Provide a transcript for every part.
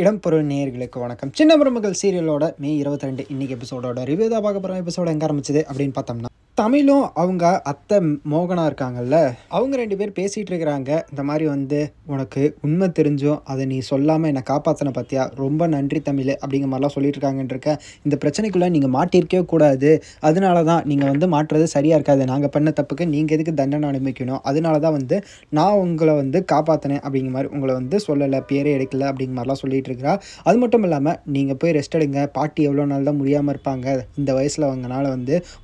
இடம் பொருள் நேயர்களுக்கு வணக்கம். சின்ன மருமகள் சீரியலோட மே 22 இன்னைக்கு எபிசோடோட ரிவ்யூ தான் பார்க்க போகிறோம். எபிசோட எங்கே ஆரம்பிச்சது அப்படின்னு பார்த்தோம்னா, தமிழும் அவங்க அத்தை மோகனா இருக்காங்கல்ல, அவங்க 2 பேர் பேசிகிட்டு இருக்கிறாங்க. இந்த மாதிரி உனக்கு உண்மை தெரிஞ்சும் அதை நீ சொல்லாமல் என்னை காப்பாற்றின பற்றியா, ரொம்ப நன்றி தமிழ் அப்படிங்கிற மாதிரிலாம் சொல்லிட்டு இருக்காங்கன்றக்க. இந்த பிரச்சனைக்குள்ளே நீங்கள் மாட்டிருக்கவே கூடாது, அதனால தான் நீங்கள் மாட்டுறது சரியாக இருக்காது, நாங்கள் பண்ண தப்புக்கு நீங்கள் எதுக்கு தண்டனை அனுபவிக்கணும், அதனால தான் நான் உங்களை காப்பாற்றினேன் அப்படிங்கிற மாதிரி உங்களை சொல்லலை, பேரே எடுக்கலை அப்படிங்கிற மாதிரிலாம் சொல்லிட்டு இருக்கிறா. அது மட்டும் இல்லாமல் நீங்கள் போய் ரெஸ்ட் எடுங்க, பாட்டி எவ்வளோ நாள் தான் முடியாமல் இருப்பாங்க, இந்த வயசில் அவங்கனால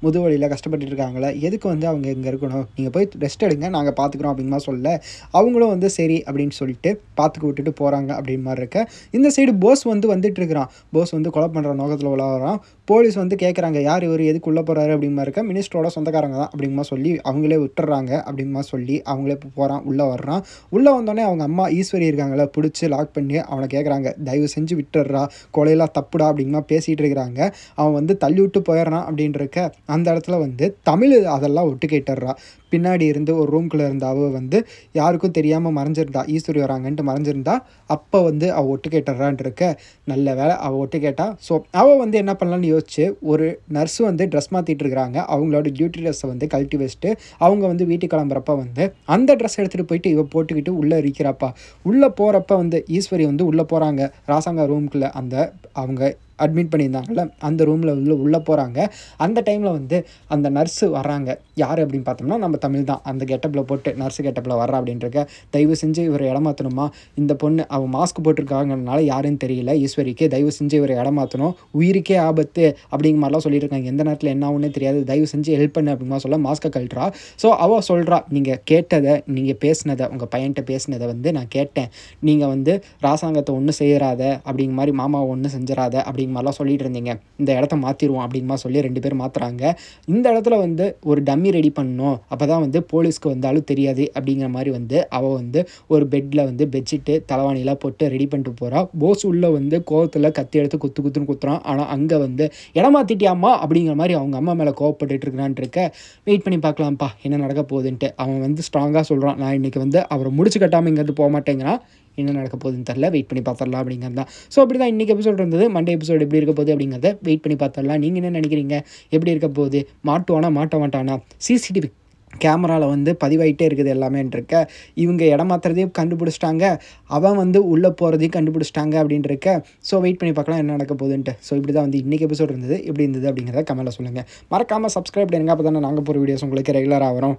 முதுவலியில் கஷ்டப்பட்டு இருக்காங்களே, எதுக்கு அவங்க இங்கே இருக்கணும், நீங்கள் போய் ரெஸ்ட் எடுங்க, நாங்கள் பார்த்துக்குறோம் அப்படிங்கிற சொல்ல அவங்களும் சரி அப்படின்னு சொல்லிட்டு பார்த்துக்க விட்டுட்டு போகிறாங்க அப்படின்னு மாதிரி இருக்க. இந்த சைடு போஸ் வந்துட்டு இருக்கிறான். போஸ் கொலை பண்ணுற நோக்கத்தில் உலகிறான். போலீஸ் கேட்குறாங்க, யார் இவர் எதுக்கு உள்ளே போகிறாரு அப்படிங்கிற இருக்க. மினிஸ்டரோட சொந்தக்காரங்க தான் அப்படிங்கிற சொல்லி அவங்களே விட்டுறாங்க அப்படிங்கிற சொல்லி அவங்களே இப்போ போகிறான், உள்ளே வர்றான். உள்ளே வந்தோடனே அவங்க அம்மா ஈஸ்வரி இருக்காங்களே, பிடிச்சி லாக் பண்ணி அவனை கேட்குறாங்க, தயவு செஞ்சு விட்டுடுறா, கொலையெல்லாம் தப்புடா அப்படிங்கிற பேசிகிட்டு இருக்கிறாங்க. அவன் தள்ளி விட்டு போயிடுறான் அப்படின்னு இருக்க. அந்த இடத்துல தமிழ் அதெல்லாம் ஒட்டு கேட்டுடுறா. பின்னாடி இருந்து ஒரு ரூம்குள்ளே இருந்த அவள் யாருக்கும் தெரியாமல் மறைஞ்சிருந்தா, ஈஸ்வரி வராங்கன்ட்டு மறைஞ்சிருந்தா. அப்போ அவள் ஒட்டு கேட்டுறான் இருக்க. நல்ல வேலை அவள் ஒட்டு கேட்டா. ஸோ அவள் என்ன பண்ணலான்னு யோசிச்சு, ஒரு நர்ஸு ட்ரெஸ் மாற்றிட்டு இருக்கிறாங்க. அவங்களோட டியூட்டி ட்ரெஸ்ஸை கழட்டி வச்சுட்டு அவங்க வீட்டுக்கு கிளம்புறப்ப அந்த ட்ரெஸ் எடுத்துகிட்டு போயிட்டு இவள் போட்டுக்கிட்டு உள்ளே இருக்கிறப்பா. உள்ளே போகிறப்ப ஈஸ்வரி உள்ளே போகிறாங்க ராசாங்க ரூம்குள்ளே. அவங்க அட்மிட் பண்ணியிருந்தாங்கள்ல, அந்த ரூமில் உள்ளே போகிறாங்க. அந்த டைமில் அந்த நர்ஸு வர்றாங்க. யார் அப்படின்னு பார்த்தோம்னா நம்ம தமிழ் தான். அந்த கெட்டப்பில் போட்டு நர்ஸு கெட்டப்பில் வர்றா அப்படின்றக்க. தயவு செஞ்சு இவரை இடமாற்றணுமா, இந்த பொண்ணு அவள் மாஸ்க் போட்டிருக்காங்கனால யாருன்னு தெரியல ஈஸ்வரிக்கு, தயவு செஞ்சு இவரை இடமாற்றணும், உயிருக்கே ஆபத்து அப்படிங்கிற மாதிரிலாம் சொல்லிட்டு இருக்காங்க. எந்த நேரத்தில் என்ன ஆகுன்னே தெரியாது, தயவு செஞ்சு ஹெல்ப் பண்ணு அப்படிங்கிற சொல்ல மாஸ்க்கை கழட்டுறா. ஸோ அவள் சொல்கிறா, நீங்கள் கேட்டதை, நீங்கள் பேசினதை, உங்கள் பையன்கிட்ட பேசினதை நான் கேட்டேன், நீங்கள் ராசாங்கத்தை ஒன்றும் செய்யறாத அப்படிங்கிற மாதிரி, மாமாவை ஒன்றும் செஞ்சிடாத அப்படிங்கிற மாதிரிலாம் சொல்லிட்டு இருந்தீங்க, இந்த இடத்த மாற்றிடுவோம் அப்படிங்கிற மாதிரி சொல்லி 2 பேர் மாற்றுறாங்க. இந்த இடத்துல ஒரு டம்மி ரெடி பண்ணணும், அப்போ தான் போலீஸ்க்கு வந்தாலும் தெரியாது அப்படிங்கிற மாதிரி அவள் ஒரு பெட்டில் பெட்ஷீட்டு தலைவாணிலாம் போட்டு ரெடி பண்ணிட்டு போகிறா. போஸ் உள்ளே கோவத்தில் கத்தி எடுத்து குத்துன்னு குத்துறான். ஆனால் அங்கே இடமாத்திட்டியாம்மா அப்படிங்கிற மாதிரி அவங்க அம்மா மேலே கோவப்பட்டுட்டு இருக்கிறான் இருக்க. வெயிட் பண்ணி பார்க்கலாம்ப்பா என்ன நடக்க போகுதுன்ட்டு. அவன் ஸ்ட்ராங்காக சொல்கிறான், நான் இன்றைக்கி அவரை முடிச்சு கட்டாமல் இங்கேருந்து போக மாட்டேங்கிறான், என்ன நடக்க போகுதுன்னு தெரில, வெயிட் பண்ணி பார்த்துடலாம் அப்படிங்கிறது தான். ஸோ அப்படி தான் இன்றைக்கி எபிசோட் இருந்தது. மண்டே எபிசோட் எப்படி இருக்க போகுது அப்படிங்கிறத வெயிட் பண்ணி பார்த்துடலாம். நீங்கள் என்ன நினைக்கிறீங்க, எப்படி இருக்க போகுது, மாட்டுவானா மாட்ட மாட்டானா, சிசிடிவி கேமராவில் பதிவாயிட்டே இருக்குது எல்லாமேன்றிருக்க. இவங்க இடமாத்துறதையும் கண்டுபிடிச்சிட்டாங்க, அவன் உள்ளே போகிறதையும் கண்டுபிடிச்சிட்டாங்க அப்படின்ட்டு. ஸோ வெயிட் பண்ணி பார்க்கலாம் என்ன நடக்க போகுதுன்ட்டு. ஸோ இப்படி தான் இன்றைக்கி எபிசோட் இருந்தது. எப்படி இருந்தது அப்படிங்கிறத கமெண்ட்டில் சொல்லுங்கள். மறக்காமல் சப்ஸ்கிரைப் பண்ணுங்க, அப்போ தானே நாங்கள் போகிற வீடியோஸ் உங்களுக்கு ரெகுலராக வரும்.